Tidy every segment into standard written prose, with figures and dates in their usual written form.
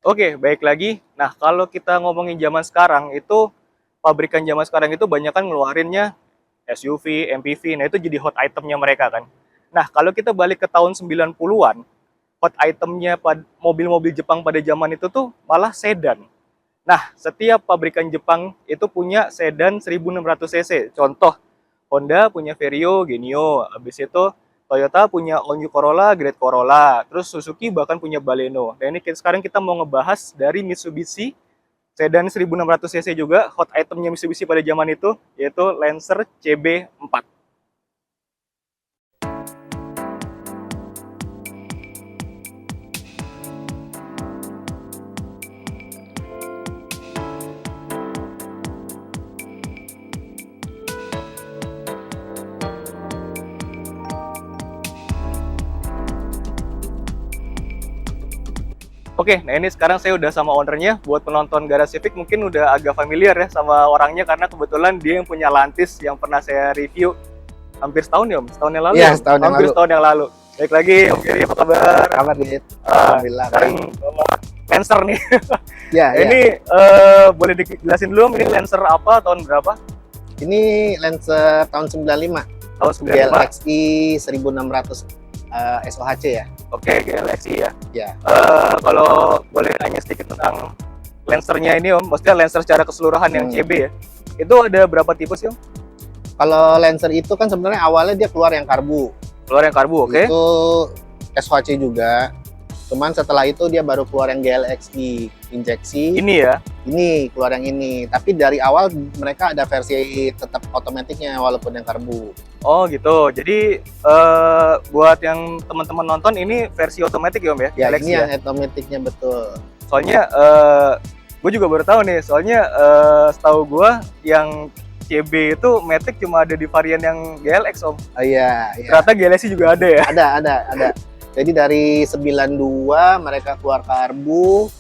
Oke, baik lagi. Nah, kalau kita ngomongin zaman sekarang, itu pabrikan zaman sekarang itu banyak kan ngeluarinnya SUV, MPV. Nah, itu jadi hot itemnya mereka kan. Nah, kalau kita balik ke tahun 90-an, hot itemnya mobil-mobil Jepang pada zaman itu tuh malah sedan. Nah, setiap pabrikan Jepang itu punya sedan 1600 cc. Contoh, Honda punya Vario, Genio. Habis itu Toyota punya All New Corolla, Great Corolla. Terus Suzuki bahkan punya Baleno. Dan ini sekarang kita mau ngebahas dari Mitsubishi sedan 1600 cc juga, hot itemnya Mitsubishi pada zaman itu, yaitu Lancer CB4. Oke, nah ini sekarang saya udah sama ownernya. Buat penonton Garage Civic mungkin udah agak familiar ya sama orangnya, karena kebetulan dia yang punya Lantis yang pernah saya review hampir setahun ya Om? Setahun yang lalu? Iya, Ya? setahun yang Hampir lalu. setahun yang lalu. Baik lagi, Om Giri, apa kabar? Kabar Dit. Ah, Alhamdulillah. sekarang Lancer nih. Ya, Ini boleh dijelasin dulu Om, ini Lancer apa, tahun berapa? Ini Lancer tahun 95. Tahun 95. GLXI 1600 SOHC ya. Oke, Galaxy ya. Ya. Kalau boleh nanya sedikit tentang Lancernya ini Om, maksudnya Lancer secara keseluruhan yang CB ya. Itu ada berapa tipe sih Om? Kalau Lancer itu kan sebenarnya awalnya dia keluar yang karbu. Keluar yang karbu, oke. Itu SOHC juga. Cuman setelah itu dia baru keluar yang GLXI injeksi. Ini ya. Ini keluar yang ini. Tapi dari awal mereka ada versi tetap otomatiknya walaupun yang karbu. Oh gitu. Jadi buat yang teman-teman nonton ini versi otomatis ya Om ya? Ya, Galaxy ini yang otomatiknya betul. Soalnya gue juga baru tahu nih. Soalnya setahu gue yang CB itu Matic cuma ada di varian yang GLX Om. Oh iya, iya. Ternyata Galaxy juga ada ya? Ada. Jadi dari 92 mereka keluar karbu,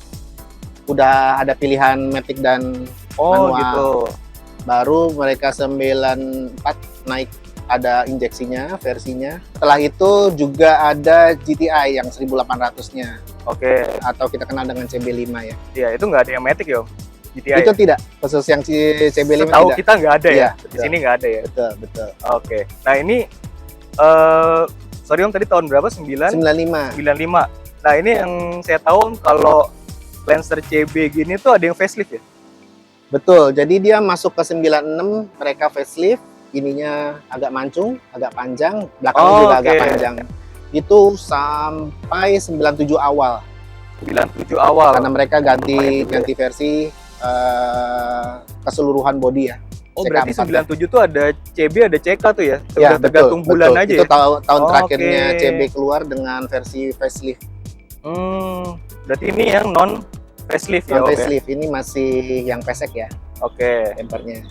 udah ada pilihan Matic dan Oh manual. gitu. Baru mereka 94 naik ada injeksinya, versinya. Setelah itu juga ada GTI yang 1800-nya. Oke. Atau kita kenal dengan CB5 ya. Iya, itu nggak ada yang Matic ya Om? GTI Itu ya? tidak, khusus yang CB5 Setahu tidak. kita nggak ada ya? Iya, Di sini nggak ada ya? Betul. Oke. Nah ini, sorry Om, tadi tahun berapa? 95. 95. Nah ini yang saya tahu Om, kalau Lancer CB gini tuh ada yang facelift ya? Betul, jadi dia masuk ke 96, mereka facelift, ininya agak mancung, agak panjang, belakangnya juga agak panjang. Itu sampai 97 awal. 97 awal. Karena mereka ganti versi keseluruhan body ya. Oh berarti 97 tuh ada CB, ada CK tuh ya? Ya, Tergantung bulan aja itu ya? tahun terakhirnya Oke. CB keluar dengan versi facelift. Berarti ini yang non facelift ya? Non Om, ya? facelift ini masih yang pesek ya, Oke. bempernya.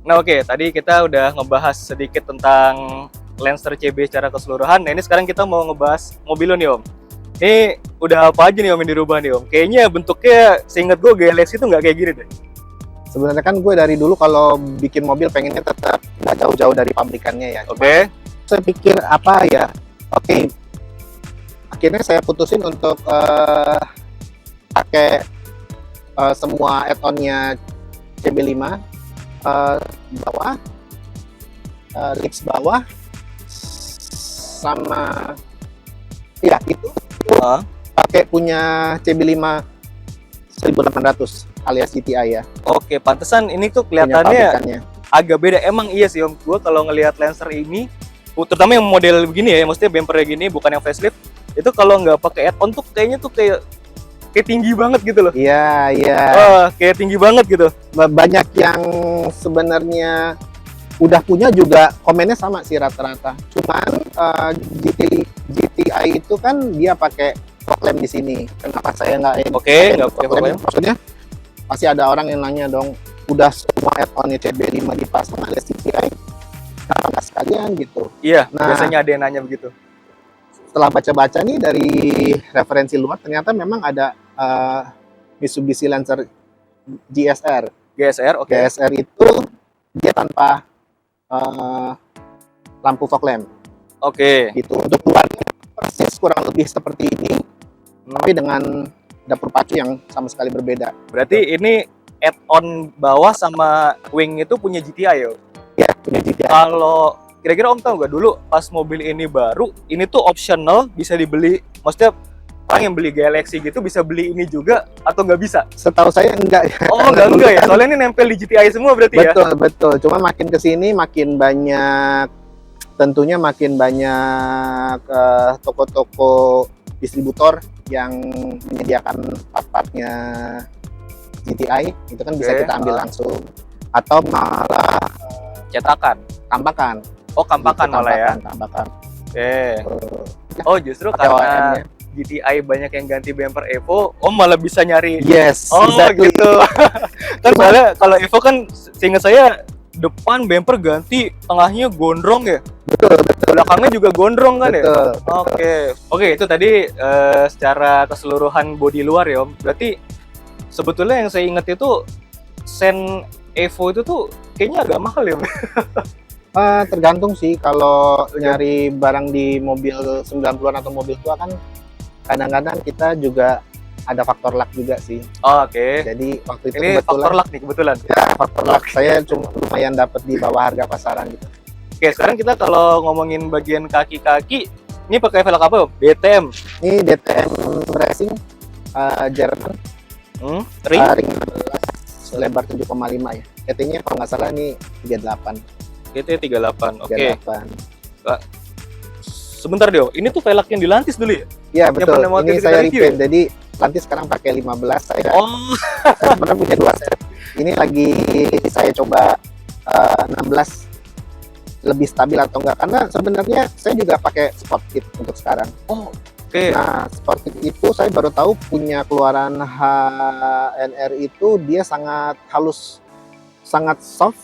Nah oke, tadi kita udah ngebahas sedikit tentang Lancer CB secara keseluruhan. Nah ini sekarang kita mau ngebahas mobil lo nih Om. Ini udah apa aja nih Om yang dirubah nih Om? Kayaknya bentuknya seingat gue Galaxy itu nggak kayak gini deh. Sebenarnya kan gue dari dulu kalau bikin mobil pengennya tetap nggak jauh-jauh dari pabrikannya ya. Oke. Saya pikir apa ya? Oke. Akhirnya saya putusin untuk pakai semua add-onnya CB5, bawah, lips bawah, sama ya itu pakai punya CB5 1800 alias GTI ya. Oke, pantesan ini tuh Punya kelihatannya pabrikannya. agak beda. Emang iya sih Om, gue kalau ngelihat Lancer ini, terutama yang model begini ya, maksudnya bumpernya gini, bukan yang facelift, itu kalau nggak pakai add-on tuh kayaknya tuh kayak tinggi banget gitu loh. Iya. Kayak tinggi banget gitu. Banyak yang sebenarnya udah punya juga komennya sama sih rata-rata. Cuman GTI itu kan dia pakai fog lamp di sini. Kenapa saya nggak Oke, nggak pakai fog lamp? Maksudnya pasti ada orang yang nanya dong, udah semua add-onnya CB5 dipasang alias GTI, kenapa nggak sekalian gitu? Iya, Nah, biasanya ada yang nanya begitu. setelah baca-baca nih dari referensi luar, ternyata memang ada Mitsubishi Lancer GSR. GSR, oke. GSR itu dia tanpa lampu fog lamp. Oke. Gitu. Untuk keluarnya persis kurang lebih seperti ini, tapi dengan dapur pacu yang sama sekali berbeda. Berarti ini add-on bawah sama wing itu punya GTI ya? Ya, punya GTI. Kalau kira-kira Om tahu nggak dulu pas mobil ini baru, ini tuh optional bisa dibeli, maksudnya orang yang beli Galaxy gitu bisa beli ini juga atau nggak bisa? Setahu saya enggak ya. Oh enggak ya, soalnya ini nempel di GTI semua berarti ya? Betul. Cuma makin kesini makin banyak, tentunya makin banyak toko-toko distributor yang menyediakan part-partnya GTI, itu kan bisa Oke, kita ambil langsung. Atau malah Cetakan. kampakan. Oh kampakan Gitu, malah ya? Kampakan. Oke. Oh justru Pakai karena OEM-nya. GTI banyak yang ganti bumper Evo, Om malah bisa nyari. Yes, Oh exactly. gitu. Kan soalnya kalau Evo kan seingat saya depan bumper ganti, tengahnya gondrong ya. Betul. Belakangnya juga gondrong kan ya? Betul. Oke, itu tadi secara keseluruhan bodi luar ya Om. Berarti sebetulnya yang saya ingat itu Sen Evo itu tuh kayaknya agak mahal ya Om. Tergantung sih, kalau nyari barang di mobil 90-an atau mobil tua kan kadang-kadang kita juga ada faktor luck juga sih. Oh, oke. Jadi waktu itu Ini faktor luck nih kebetulan. ya, faktor luck saya cuma lumayan dapat di bawah harga pasaran gitu. Oke, sekarang kita kalau ngomongin bagian kaki-kaki, ini pakai velg apa Om? DTM. Ini DTM Racing Jerman, Ring. ring 16 lebar 7,5 ya. ET-nya kalau nggak salah ini 38. GT 38. Oke. 38. Sebentar deh, ini tuh velg yang dilantis dulu ya? Ya betul. pernah waktu Ini kita saya review repaint. Jadi nanti sekarang pakai 15 saya. Oh, Saya pernah punya 2 set. Ini lagi saya coba 16 lebih stabil atau enggak, karena sebenarnya saya juga pakai sport kit untuk sekarang. oke. Nah, sport kit itu saya baru tahu punya keluaran HNR itu dia sangat halus, sangat soft,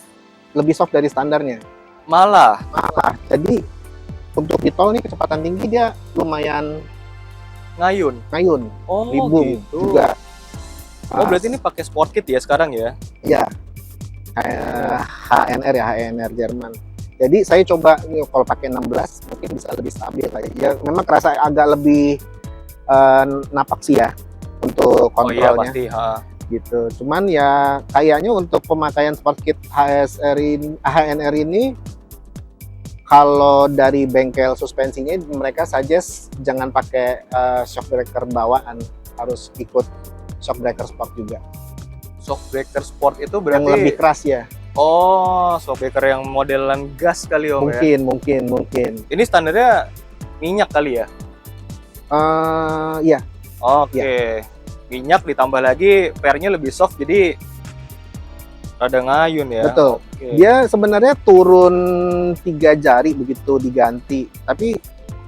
lebih soft dari standarnya. Malah. Jadi untuk di tol nih kecepatan tinggi dia lumayan Ngayun. ngayun, Oh, ribung gitu. juga. Oh, berarti ini pakai sport kit ya sekarang ya? Ya, HNR ya, HNR Jerman. Jadi saya coba nih kalau pakai 16 mungkin bisa lebih stabil lah. Ya memang kerasa agak lebih napak sih ya untuk Oh iya kontrolnya pasti. Ha. gitu. Cuman ya kayaknya untuk pemakaian sport kit HNR ini kalau dari bengkel suspensinya mereka suggest jangan pakai shock breaker bawaan, harus ikut shock breaker sport juga. Shock breaker sport itu Yang berarti lebih keras ya. oh, shock breaker yang modelan gas kali Om ya. Mungkin. Ini standarnya minyak kali ya? Iya. Oke. Minyak ditambah lagi pernya lebih soft jadi rada ngayun ya. Betul. Oke. Dia sebenarnya turun 3 jari begitu diganti, tapi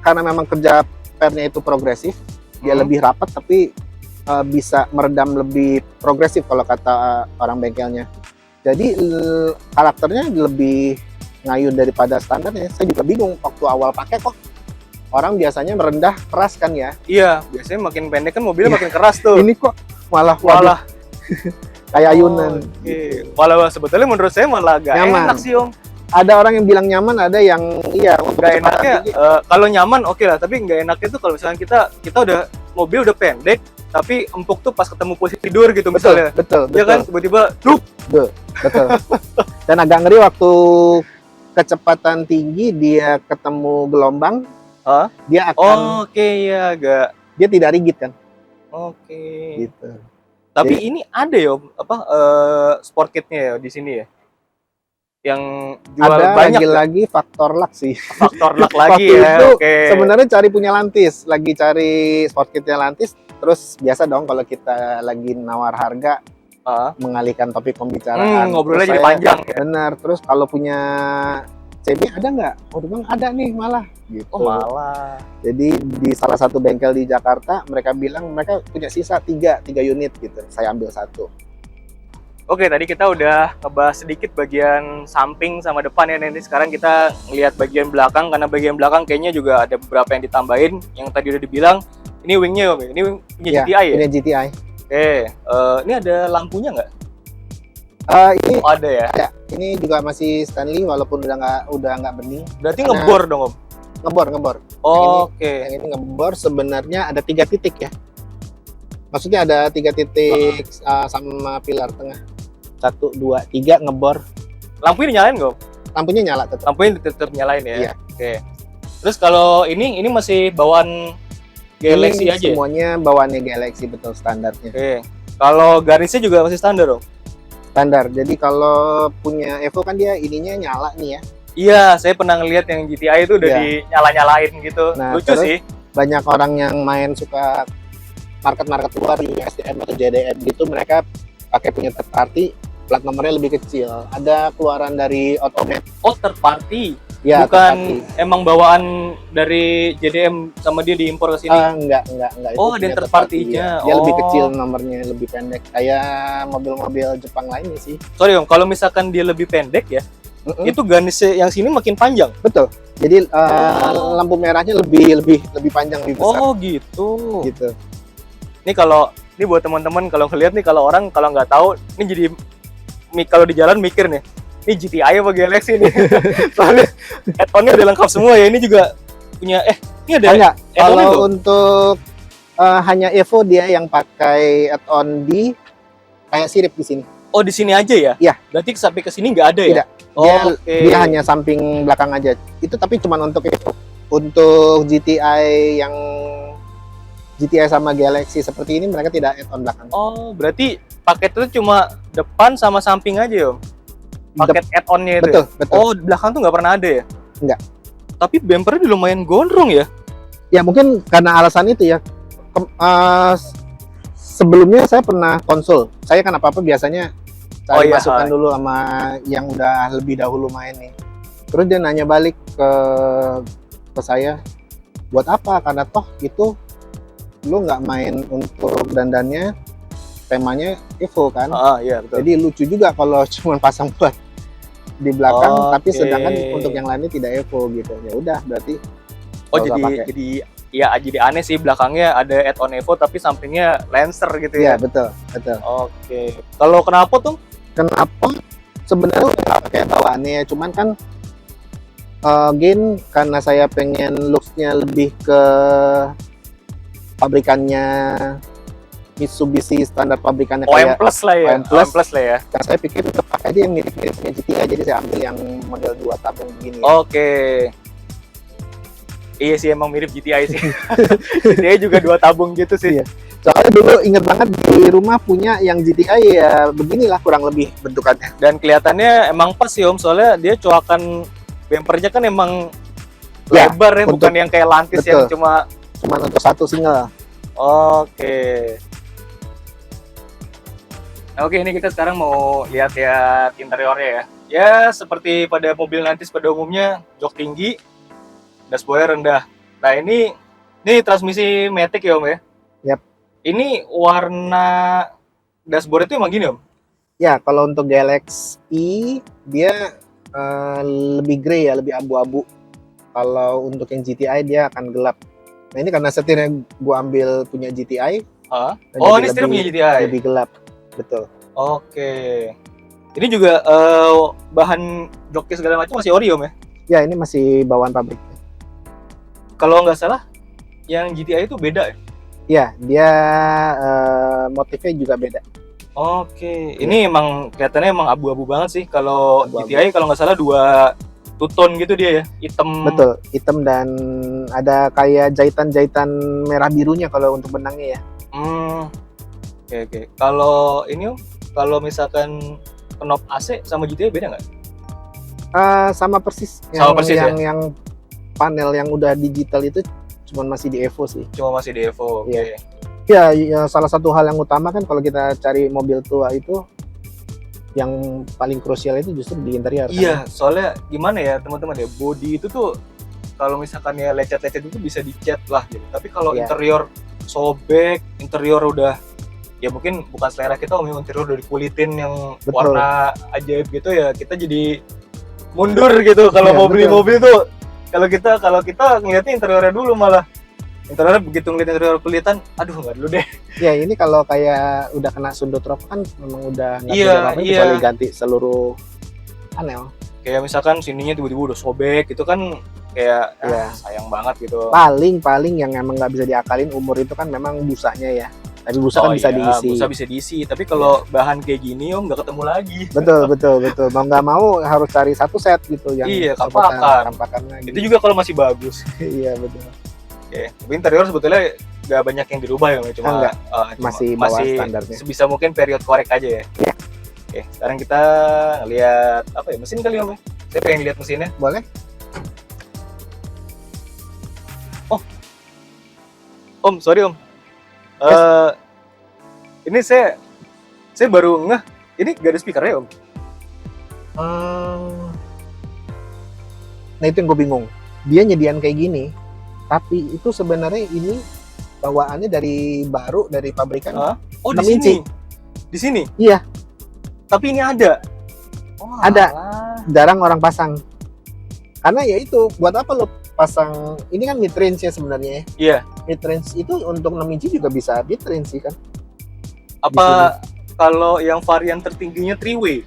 karena memang kerja pernya itu progresif, dia lebih rapat tapi bisa meredam lebih progresif kalau kata orang bengkelnya. Jadi karakternya lebih ngayun daripada standarnya. Saya juga bingung waktu awal pakai kok orang biasanya merendah keras kan ya. Iya, biasanya makin pendek kan mobilnya makin keras tuh. Ini kok malah malah kayak ayunan. Oke. Malah sebetulnya menurut saya malah agak Nyaman. enak sih Om. Ada orang yang bilang nyaman, ada yang iya untuk Nggak kecepatan enaknya tinggi. kalau nyaman oke lah, tapi nggak enaknya tuh kalau misalnya kita udah mobil udah pendek tapi empuk tuh pas ketemu posisi tidur gitu misalnya. Betul. Ya kan tiba-tiba dup. Betul. Dan agak ngeri waktu kecepatan tinggi dia ketemu gelombang, Hah? dia akan Oke ya agak dia tidak rigid kan, oke. gitu. Tapi Jadi- ini ada ya apa sport kitnya ya di sini ya? Yang jual Ada banyak nggak? lagi faktor luck sih. Faktor luck lagi Waktu ya. itu Oke. sebenarnya cari punya Lantis, lagi cari sport kitnya Lantis, terus biasa dong kalau kita lagi nawar harga Ah. mengalihkan topik pembicaraan. Ngobrolnya Terus jadi saya- panjang ya. Benar. Terus kalau punya CB ada nggak? Oh, dia bilang ada nih malah. Gitu. Oh malah. Jadi di salah satu bengkel di Jakarta mereka bilang mereka punya sisa 3 unit gitu. Saya ambil 1. Oke, tadi kita udah ngebahas sedikit bagian samping sama depan ya. Nanti sekarang kita ngelihat bagian belakang, karena bagian belakang kayaknya juga ada beberapa yang ditambahin. Yang tadi udah dibilang, ini wingnya Om, ini wing punya Iya, GTI ya? Punya GTI. Oke, ini ada lampunya nggak? Ini Oh, ada ya. ada. Ini juga masih Stanley walaupun udah nggak bening. Berarti Karena- ngebor dong Om? Ngebor. Oh, oke. Yang ini ngebor sebenarnya ada 3 titik ya. Maksudnya ada 3 titik sama pilar tengah. 1, 2, 3 ngebor. Lampu ini nyalain nggak? Lampunya nyala tetap. Lampunya tetap nyalain ya? Iya. Oke. Terus kalau ini masih bawaan Galaxy Ini aja ya? semuanya bawaannya Galaxy, betul standarnya. Oke. Kalau garisnya juga masih standar dong? Standar. Jadi kalau punya Evo kan dia ininya nyala nih ya. Iya, saya pernah ngeliat yang GTI itu udah Iya. dinyala-nyalain gitu. Nah, Lucu terus sih. Banyak orang yang main suka market-market luar di SDM atau JDM gitu, mereka pakai punya third party, plat nomornya lebih kecil. Ada keluaran dari Automat. Oh, third party. Ya, Bukan emang bawaan dari JDM sama dia diimpor ke sini. Enggak. Itu Oh, ada punya third party-nya. Dia lebih Oh. kecil nomornya, lebih pendek. Kayak mobil-mobil Jepang lainnya sih. Sorry Om, kalau misalkan dia lebih pendek ya, itu garisnya yang sini makin panjang. Betul. Jadi lampu merahnya lebih panjang, lebih besar. Oh, gitu. Gitu. Ini buat teman-teman kalau ngeliat nih, kalau orang kalau nggak tahu, ini jadi kalau di jalan mikir nih, ini GTI apa Galaxy nih? Soalnya add-on-nya udah lengkap semua ya. Ini juga punya ini ada Enggak. add-on Kalau itu? untuk hanya Evo dia yang pakai add-on di kayak sirip di sini. Oh, di sini aja ya? Iya. Berarti sampai ke sini nggak ada ya? Tidak. Oh, Dia hanya samping belakang aja. Itu tapi cuma untuk Evo. Untuk GTI sama Galaxy seperti ini mereka tidak add-on belakang. Oh, berarti paket itu cuma depan sama samping aja ya? Paket add-on-nya itu. Betul, Ya? betul. Oh, di belakang tuh nggak pernah ada ya? Nggak. Tapi bumpernya lumayan gondrong ya? Ya mungkin karena alasan itu ya. Sebelumnya saya pernah konsul. Saya kan apa-apa biasanya cari iya, masukan dulu sama yang udah lebih dahulu main nih. Terus dia nanya balik ke saya, buat apa? Karena toh itu lu nggak main untuk dandannya, temanya Evo kan. Iya betul. Jadi lucu juga kalau cuma pasang plat di belakang, tapi Oke. sedangkan untuk yang lainnya tidak Evo gitu. Ya udah berarti. Oh, nggak usah pakai. jadi aneh sih, belakangnya ada add-on Evo tapi sampingnya Lancer gitu Iya ya. betul, betul. Oke. Kalau kenapa tuh? Kenapa? Sebenarnya nggak pakai bawaannya, cuman kan again karena saya pengen looks-nya lebih ke pabrikannya Mitsubishi, standar pabrikannya OM kayak Plus lah ya. OM Plus. OM Plus lah ya. yang saya pikir untuk pakai aja yang mirip-miripnya GTI, jadi saya ambil yang model 2 tabung begini. Oke. Iya sih, emang mirip GTI sih. GTI juga 2 tabung gitu sih. Iya. Soalnya dulu inget banget di rumah punya yang GTI ya beginilah kurang lebih bentukannya. Dan kelihatannya emang pas sih Om, soalnya dia coakan bumpernya kan emang Ya, lebar ya, untuk- bukan yang kayak lantis betul. yang cuma. Cuman untuk satu single. Oke. Oke, ini kita sekarang mau lihat-lihat interiornya ya. Ya, seperti pada mobil nantis pada umumnya, jok tinggi, dashboard rendah. Nah, ini transmisi matic ya Om ya? Yap. Ini warna dashboard itu emang gini Om? Ya, kalau untuk Galaxy dia lebih grey ya, lebih abu-abu. Kalau untuk yang GTI dia akan gelap. Nah ini karena setirnya gua ambil punya GTI. Hah? dan Oh, jadi ini setir punya GTI? lebih gelap, betul. Oke. Ini juga bahan joknya segala macam masih ori Om ya? Ya ini masih bawaan pabrik. Kalau nggak salah, yang GTI itu beda ya? Ya dia motifnya juga beda. Oke, ini emang kelihatannya emang abu-abu banget sih. Kalau Abu-abu. GTI kalau nggak salah 2 two-tone gitu dia ya, hitam. Betul, hitam dan ada kayak jahitan-jahitan merah birunya kalau untuk benangnya ya. Oke. Kalau ini Om, kalau misalkan knob AC sama GTI beda nggak? Sama persis. Sama persis ya? Yang panel yang udah digital itu cuman masih di Evo sih. Cuma masih di Evo. Oke. Iya. Ya, salah satu hal yang utama kan kalau kita cari mobil tua itu yang paling krusial itu justru di interior. Iya, soalnya gimana ya teman-teman ya, body itu tuh kalau misalkan ya lecet-lecet itu bisa dicat lah gitu. Tapi kalau Iya. interior sobek, interior udah ya mungkin bukan selera kita, Om, interior udah dikulitin yang Betul. warna ajaib gitu ya, kita jadi mundur gitu kalau Iya, mau beli betul. mobil tuh. Kalau kita ngeliatnya interiornya dulu malah. Interiornya begitu ngeliat interior kulitan, aduh nggak dulu deh. Ya ini kalau kayak udah kena sundut rok kan memang udah nggak Iya, bisa apa-apa iya. kecuali ganti seluruh panel. Kayak misalkan sininya tiba-tiba udah sobek gitu kan, kayak Iya. sayang banget gitu. Paling yang emang nggak bisa diakalin umur itu kan memang busanya ya. Tapi busa kan bisa diisi. Busa bisa diisi. Tapi kalau bahan kayak gini Om nggak ketemu lagi. Betul. Mau nggak mau harus cari satu set gitu yang Iya, kampakan lagi. Itu juga kalau masih bagus. Iya betul. Oke, tapi interior sebetulnya nggak banyak yang dirubah ya, cuma Enggak. Masih bawah standarnya. Sebisa mungkin period korek aja ya. Iya. Oke, sekarang kita lihat apa ya, mesin kali Om ya? Saya pengen lihat mesinnya. Boleh? Om, sorry Om. Ini saya baru ngeh, ini gak ada speakernya Om. Nah itu yang gue bingung. Dia nyediain kayak gini, tapi itu sebenarnya ini bawaannya dari pabrikan. Oh, 6 di inci. sini. Di sini? Iya. Tapi ini ada. Oh, Ada. alah. Jarang orang pasang. Karena ya itu, buat apa lo pasang, ini kan mid range ya sebenarnya ya. Iya. Mid range itu untuk 6 inci juga bisa mid range sih kan. Apa kalau yang varian tertingginya 3-way?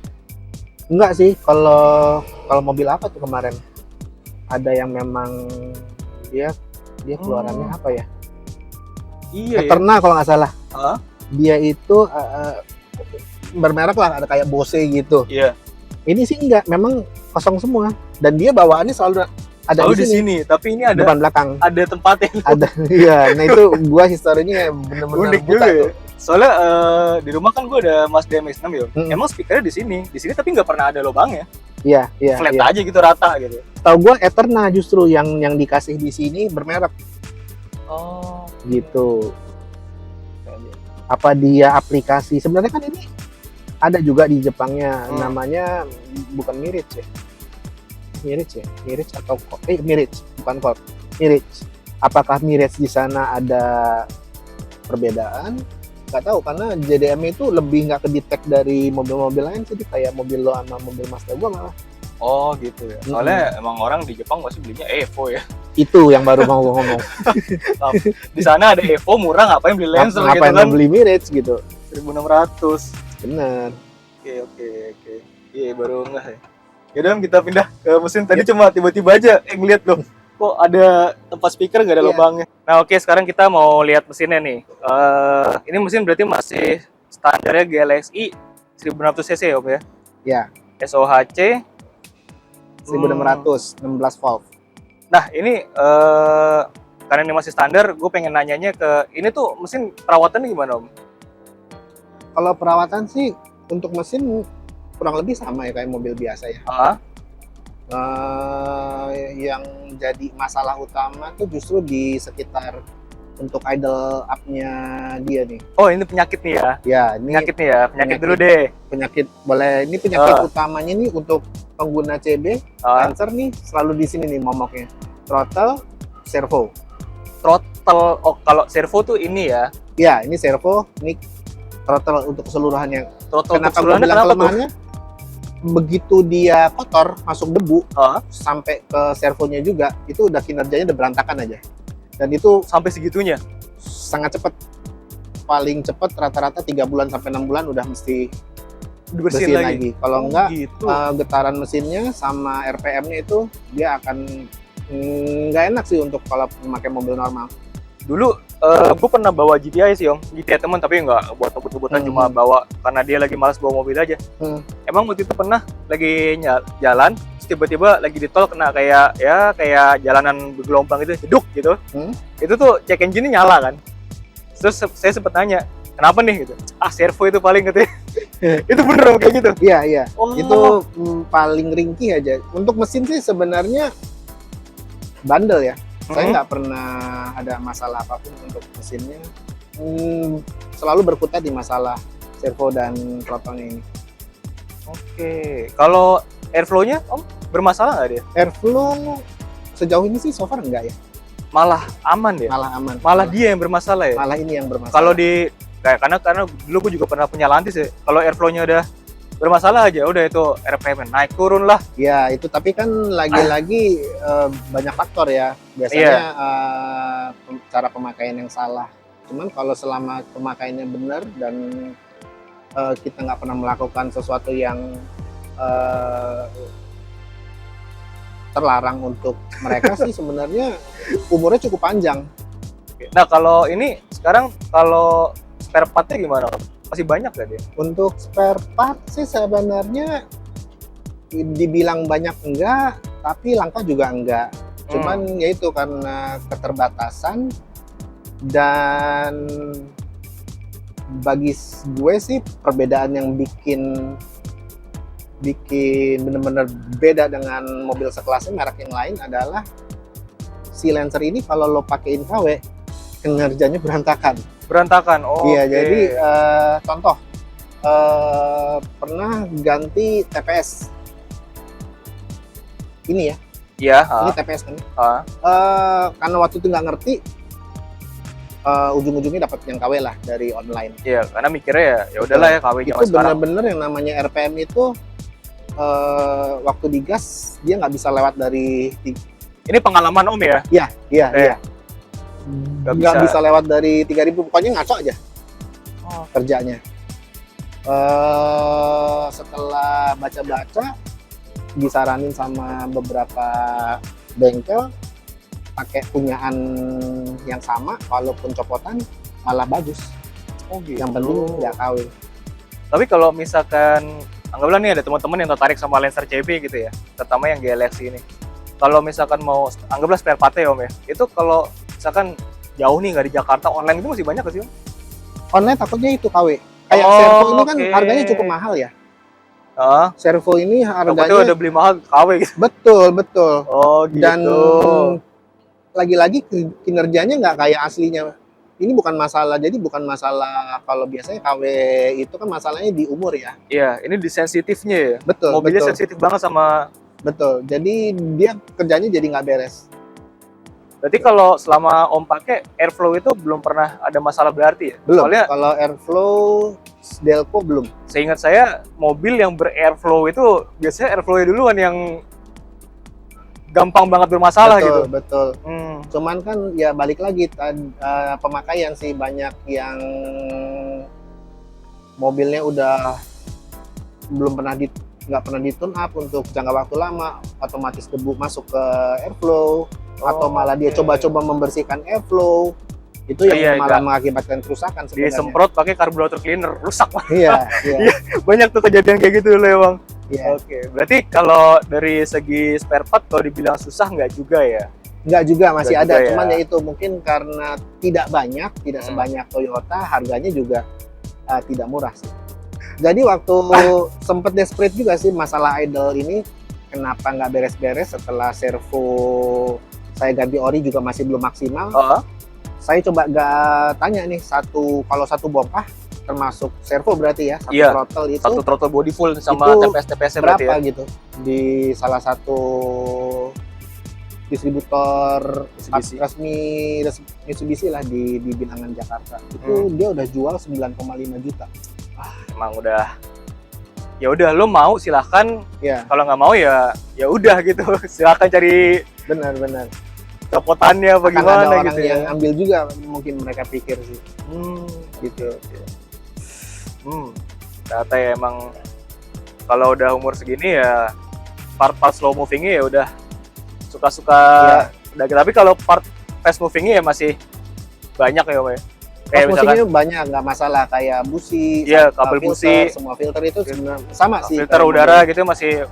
Enggak sih, kalau mobil apa tuh kemarin? Ada yang memang dia keluarannya apa ya? Iya ya. Eterna kalau nggak salah. Hah? Dia itu bermerek lah, ada kayak Bose gitu. Iya. Ini sih enggak, memang kosong semua. Dan dia bawaannya selalu ada Selalu di sini. tapi ini ada Depan belakang. ada tempatnya. Ada, iya. Nah itu gua historinya bener-bener Unik buta juga ya. tuh. Soalnya di rumah kan gue ada Mazda MX-6 ya. Emang speakernya di sini tapi nggak pernah ada lubangnya. Iya. Flat aja gitu, rata gitu. Tahu gua Eterna justru yang dikasih di sini bermerek Oh, gitu. Apa dia aplikasi? Sebenarnya kan ini ada juga di Jepangnya, namanya bukan Mirage ya. Mirage atau Mirage, bukan Corp. Mirage. Apakah Mirage di sana ada perbedaan? Nggak tahu, karena JDM itu lebih nggak kedetek dari mobil-mobil lain sih, kayak mobil lo sama mobil Mazda gua malah. Oh gitu ya. Soalnya emang orang di Jepang masih belinya Evo ya. Itu yang baru mau gua ngomong. Di sana ada Evo murah, ngapain beli Lancer gitu Ngapain kan? beli Mirage gitu. 1.600. Bener. Oke. Iya, baru ngeh ya. Yaudah Om, kita pindah ke mesin. Tadi cuma tiba-tiba aja ngeliat loh, kok ada tempat speaker nggak ada lubangnya. Nah oke, sekarang kita mau lihat mesinnya nih. Ini mesin berarti masih standarnya GLXI 1600 cc ya Om ya? Ya. SOHC 1600, 16 volt. Nah ini karena ini masih standar, gue pengen nanyanya ke ini tuh mesin perawatannya gimana Om? Kalau perawatan sih untuk mesin kurang lebih sama ya kayak mobil biasa ya. Yang jadi masalah utama tuh justru di sekitar untuk idle up-nya dia nih. Oh ini penyakit nih ya? Ya, ini penyakit dulu deh. Penyakit boleh. Ini penyakit utamanya nih untuk pengguna CB, Lancer nih selalu di sini nih momoknya. Throttle, servo. Throttle, kalau servo tuh ini ya? Ya, ini servo, ini throttle untuk keseluruhannya. Throttle Kenapa gue bilang kelemahannya? Begitu dia kotor, masuk debu, sampai ke servonya juga, itu udah kinerjanya udah berantakan aja. Dan itu sampai segitunya? Sangat cepat. Paling cepat rata-rata 3 bulan sampai 6 bulan udah mesti bersihin lagi. Kalau enggak, gitu. Getaran mesinnya sama RPM-nya itu dia akan nggak enak sih untuk kalau memakai mobil normal. Dulu gue pernah bawa GTI sih Om, GTI teman, tapi nggak buat ngebut-ngebutan, cuma bawa karena dia lagi malas bawa mobil aja. Emang waktu itu pernah lagi jalan, tiba-tiba lagi di tol kena kayak jalanan bergelombang gitu, jeduk gitu. Itu tuh check engine-nya nyala kan. Terus saya sempet nanya, kenapa nih gitu? Servo itu paling katanya. Itu bener Om kayak gitu? Iya. Itu paling ringkih aja. Untuk mesin sih sebenarnya bandel ya. Saya nggak pernah ada masalah apapun untuk mesinnya. Selalu berkutat di masalah servo dan throttle-nya ini. Oke. Kalau airflow-nya Om bermasalah nggak dia? Airflow sejauh ini sih so far enggak ya. Malah aman ya? Malah aman. Malah dia yang bermasalah ya? Malah ini yang bermasalah. Kalau di karena dulu gue juga pernah punya Lantis ya. Kalau airflow-nya udah bermasalah aja, udah itu RPM naik turun lah. Ya itu, tapi kan lagi-lagi banyak faktor ya. Biasanya cara pemakaian yang salah. Cuman kalau selama pemakaiannya benar dan kita nggak pernah melakukan sesuatu yang terlarang untuk mereka sih sebenarnya umurnya cukup panjang. Nah kalau ini sekarang kalau spare part-nya gimana? Masih banyak gak dia? Untuk spare part sih sebenarnya dibilang banyak enggak, tapi langka juga enggak. Cuman ya itu karena keterbatasan, dan bagi gue sih perbedaan yang bikin bener-bener beda dengan mobil sekelasnya merek yang lain adalah si Lancer ini kalau lo pakein KW kinerjanya berantakan. Berantakan. Oh. Iya, jadi contoh pernah ganti TPS ini ya. Iya. Ini TPS kan. Karena waktu itu nggak ngerti, ujung-ujungnya dapat yang KW lah dari online. Iya, karena mikirnya ya udahlah ya KW zaman itu sekarang. bener-bener yang namanya RPM itu waktu digas dia nggak bisa lewat dari. Ini pengalaman Om ya? Iya. Nggak bisa lewat dari 3000, pokoknya ngaco aja kerjanya. Setelah baca-baca, disaranin sama beberapa bengkel pakai punyaan yang sama, walaupun copotan malah bagus. Oh gitu. Yang penting nggak KW. Tapi kalau misalkan anggaplah nih ada teman-teman yang tertarik sama Lancer CB gitu ya, terutama yang Galaxy ini. Kalau misalkan mau anggaplah spare part-nya Om ya, itu kalau misalkan jauh nih nggak di Jakarta, online itu masih banyak nggak sih Om? Online takutnya itu KW. Kayak Servo ini kan harganya cukup mahal ya. Servo ini harganya udah beli mahal KW gitu. Betul. Oh gitu. Dan lagi-lagi kinerjanya nggak kayak aslinya. Ini bukan masalah, jadi bukan masalah kalau biasanya KW itu kan masalahnya di umur ya. Iya, ini di sensitifnya ya. Betul. Mobilnya sensitif banget sama. Betul. Jadi dia kerjanya jadi nggak beres. Berarti kalau selama Om pakai airflow itu belum pernah ada masalah berarti ya? Belum. Soalnya kalau airflow Delco belum. Seingat saya mobil yang ber-airflow itu biasanya airflow-nya duluan yang gampang banget bermasalah gitu. Betul. Cuman kan ya balik lagi pemakaian sih, banyak yang mobilnya udah nggak pernah di tune up untuk jangka waktu lama, otomatis debu masuk ke airflow, atau malah dia coba-coba membersihkan airflow, itu yang malah mengakibatkan kerusakan sebenarnya. Disemprot pakai carburetor cleaner, rusak. Iya. Banyak tuh kejadian kayak gitu loh Bang. Iya. Oke, berarti kalau dari segi spare part kalau dibilang susah nggak juga ya? Nggak juga, masih nggak ada, juga cuman ya itu mungkin karena tidak banyak, tidak sebanyak Toyota, harganya juga tidak murah sih. Jadi waktu sempet desperate juga sih masalah idle ini, kenapa nggak beres-beres setelah servo saya ganti ori juga masih belum maksimal. Saya coba tanya nih, kalau satu bongkah termasuk servo berarti ya, throttle itu, satu throttle body full sama TPS-TPS berapa ya? gitu di salah satu distributor resmi Mitsubishi lah di bilangan Jakarta. Itu dia udah jual 9,5 juta. Emang udah, ya udah lo mau silahkan, kalau nggak mau ya udah gitu, silahkan cari benar copotannya apa gimana ada orang gitu yang ambil juga, mungkin mereka pikir sih gitu. Ternyata ya emang kalau udah umur segini ya part slow movingnya ya udah suka-suka tapi kalau part fast movingnya ya masih banyak ya Om ya. Kayak musiknya banyak, nggak masalah, kayak busi, kabel busi, semua filter itu sama sih. Filter udara gitu masih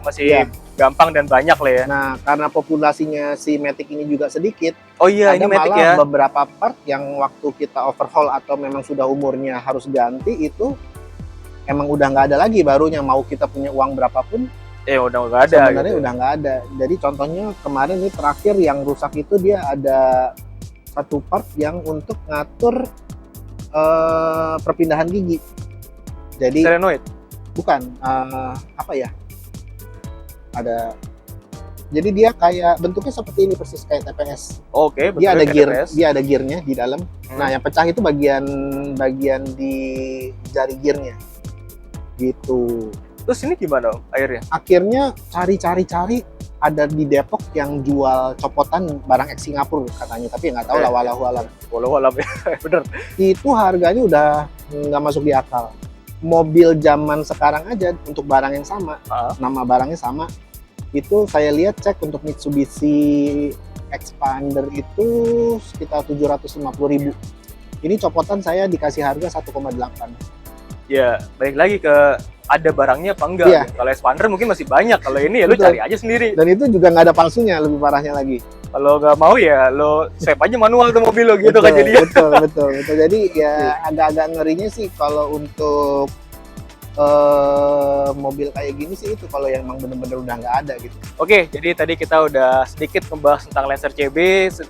gampang dan banyak lah ya. Nah, karena populasinya si Matic ini juga sedikit. Ini Matic ya. Beberapa part yang waktu kita overhaul atau memang sudah umurnya harus ganti itu emang udah nggak ada lagi barunya, mau kita punya uang berapapun. Udah nggak ada. Sebenarnya udah nggak ada. Jadi contohnya kemarin ini terakhir yang rusak itu dia ada satu part yang untuk ngatur perpindahan gigi. Jadi solenoid? Bukan, apa ya? Jadi dia kayak bentuknya seperti ini persis kayak TPS. Dia ada gearnya di dalam. Nah, yang pecah itu bagian di jari gearnya. Gitu. Terus ini gimana akhirnya? Akhirnya cari ada di Depok yang jual copotan barang ex Singapura katanya, tapi nggak tahu lah, walau alam ya. Bener. Itu harganya udah nggak masuk di akal. Mobil zaman sekarang aja untuk barang yang sama, nama barangnya sama, itu saya lihat cek untuk Mitsubishi Expander itu sekitar 750.000. Ini copotan saya dikasih harga 1,8. Ya, balik lagi ke ada barangnya apa enggak. Iya. Kalau expander mungkin masih banyak. Kalau ini ya lu Betul. cari aja sendiri. Dan itu juga nggak ada palsunya, lebih parahnya lagi. Kalau nggak mau ya lo save aja manual tuh mobil lo gitu kan Betul, jadi. betul. Jadi ya agak-agak ngerinya sih kalau untuk mobil kayak gini sih itu kalau yang emang bener-bener udah nggak ada gitu. Oke, jadi tadi kita udah sedikit ngebahas tentang Lancer CB,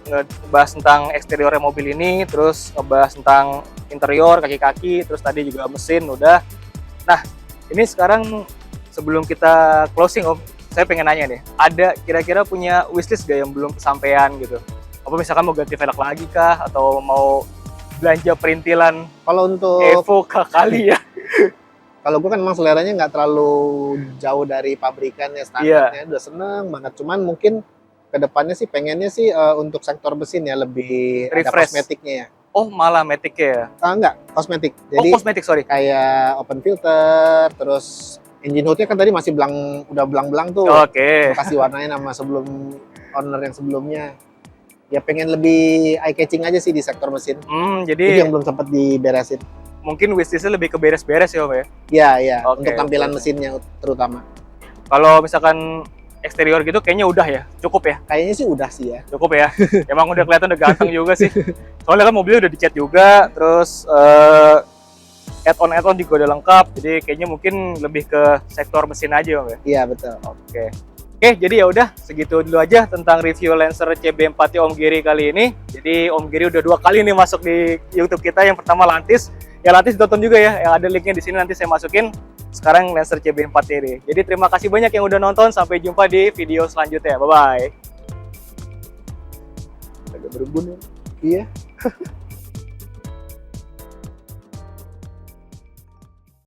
ngebahas tentang eksteriornya mobil ini, terus ngebahas tentang interior, kaki-kaki, terus tadi juga mesin udah. Nah, ini sekarang sebelum kita closing Om, saya pengen nanya nih, ada kira-kira punya wishlist gak yang belum kesampaian gitu? Apa misalkan mau ganti velg lagi kah? Atau mau belanja perintilan Kalau untuk Evo kali ya? kalau gue kan emang seleranya nggak terlalu jauh dari pabrikan ya, standarnya udah seneng banget. Cuman mungkin kedepannya sih pengennya sih untuk sektor mesin ya lebih ada Refresh. kosmetiknya ya. Oh, malah Matic ya? Enggak, kosmetik. Oh, Jadi kosmetik, sorry. kayak open filter, terus engine hoodnya kan tadi masih udah belang-belang tuh. Oke. Kasih warnanya nama sebelum owner yang sebelumnya. Ya pengen lebih eye catching aja sih di sektor mesin. Itu Jadi yang belum sempat diberesin. mungkin wishlistnya lebih ke beres-beres ya Om ya? Iya, Oke, untuk tampilan oke. mesinnya terutama. Kalau misalkan eksterior gitu kayaknya udah ya? Cukup ya? Kayaknya sih udah sih ya. Cukup ya? Emang udah kelihatan udah ganteng juga sih. Soalnya kan mobilnya udah dicat juga, terus add-on juga udah lengkap. Jadi kayaknya mungkin lebih ke sektor mesin aja Om ya? Iya, betul. Oke. Oke, jadi ya udah segitu dulu aja tentang review Lancer CB4 Om Giri kali ini. Jadi Om Giri udah 2 kali nih masuk di YouTube kita. Yang pertama Lantis, ya Lantis ditonton juga ya. Yang ada linknya di sini nanti saya masukin. Sekarang Lancer CB4 ini. Jadi terima kasih banyak yang udah nonton. Sampai jumpa di video selanjutnya. Bye bye. Agak berebun ya. Iya.